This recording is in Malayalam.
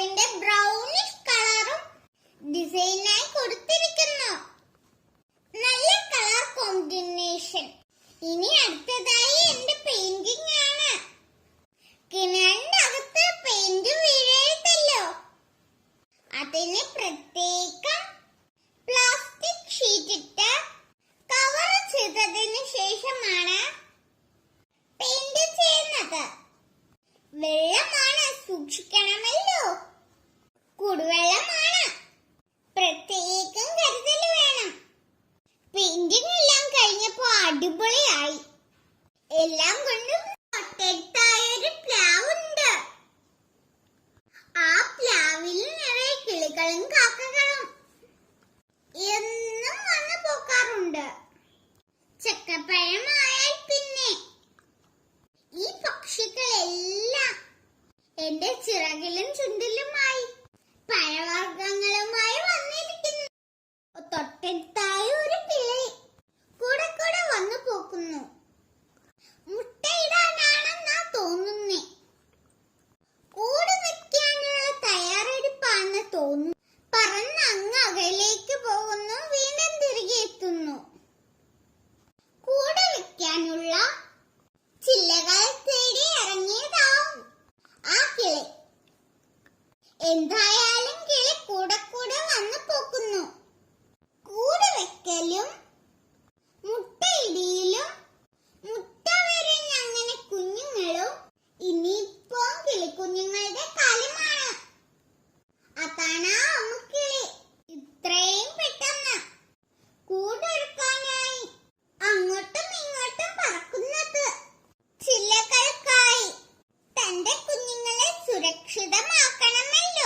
പ്രാവിന്റെ ബ്രൗണിഷ് കളറും ഡിസൈനായി കൊടുത്തിരിക്കുന്നു. നല്ല കളർ കോമ്പിനേഷൻ. ഇനി അടുത്തതായി എന്റെ പെയിന്റിംഗ് ആണ്. കിണറിന്റെ അകത്ത് പെയിന്റ് വീഴരുതല്ലോ. അതിന് പ്രത്യേകം പ്ലാസ്റ്റിക് ഷീറ്റ് ഇട്ട് കവർ ചെയ്തതിന് ശേഷമാണ് പെയിന്റ് ചെയ്യുന്നത്. വെള്ളമാണ്, സൂക്ഷിക്കണമല്ലോ. കുടിവെള്ളമാണ്, പ്രത്യേകം കരുതൽ വേണം. പെയിന്റിംഗ് എല്ലാം കഴിഞ്ഞപ്പോ അടിപൊളിയായി. എല്ലാം കൊണ്ടും തൊട്ടടുത്തായൊരു പ്ലാവുണ്ട്. ആ പ്ലാവിൽ നിറയെ കിളികളും കാക്കകളും എന്നും വന്നു പോക്കാറുണ്ട്. ചക്കപ്പഴമായാൽ പിന്നെ ഈ പക്ഷികളെല്ലാം എന്റെ ചിറകിലും ചുണ്ടിലുമായി പഴവർഗ്ഗങ്ങളുമായി വന്നിരിക്കുന്നു. തൊട്ടടുത്തായ ഒരു കിളി കൂടെ കൂടെ വന്നു പോക്കുന്നു. മുട്ടയിടാനാണെന്നാ തോന്നുന്നേ. കൂട് വെക്കാനുള്ള തയ്യാറെടുപ്പാണെന്ന് തോന്നുന്നു. പറന്ന് അങ്ങ് അകലേക്ക് പോകുന്നു, വീണ്ടും തിരികെ എത്തുന്നു. കൂട് വെക്കാനുള്ള ചില്ലകൾ തേടി ഇറങ്ങിയതാവും ആ കിളി. എന്തായാലും കിളി കൂടെ കൂടെ വന്നു പോക്കുന്നു. കൂട് വെക്കലും